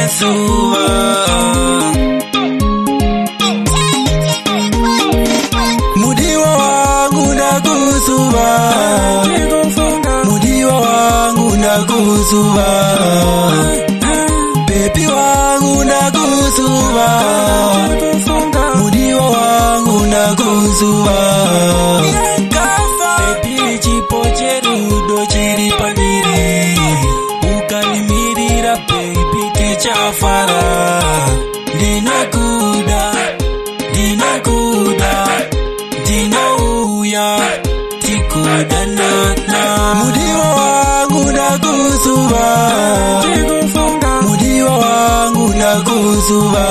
zuva. Mudiwa wangu nakuzuva, mudiwa wangu nakuzuva, baby wangu nakuzuva, mudiwa wangu nakuzuva. Baby chipo cherudo chiri pandiri, ukanimirira baby tichafara. Ndinakuda, ndinakuda, ndinauya tikudanana. Mudiwa wangu nakuzuva, mudiwa wangu nakuzuva,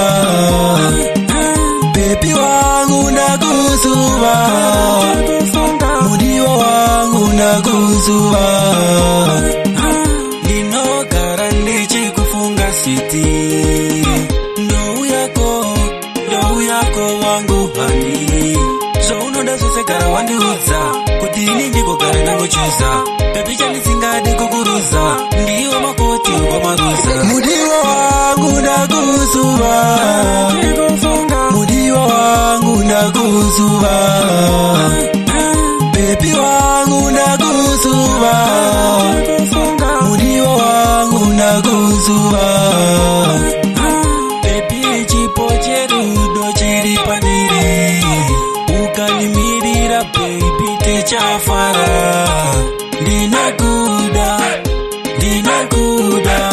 baby wangu nakuzuva, mudiwa wangu nakuzuva. Ndinogara ndichikufunga siti, ndou yako wangu hani. Zvaunoda zvose gara wandiudza, kuti ini ndigogara ndangochiza. Baby chandisingadi kukuruza, ndiwo makoti wamaruza. Mudiwa wangu nakuzuva, mudiwa wangu nakuzuva, baby wangu nakuzuva, mudiwa wangu nakuzuva. Baby chipo cherudo chiri pandiri, ukanimirira baby tichafara. Ndinakuda, ndinakuda,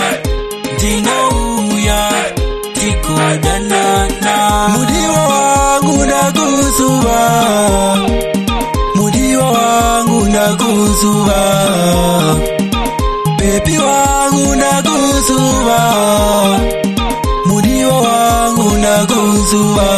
ndinauya tikudanana. Mudiwa wangu nakuzuva, mudiwa wangu nakuzuva, baby wangu nakuzuva, mudiwa wangu nakuzuva.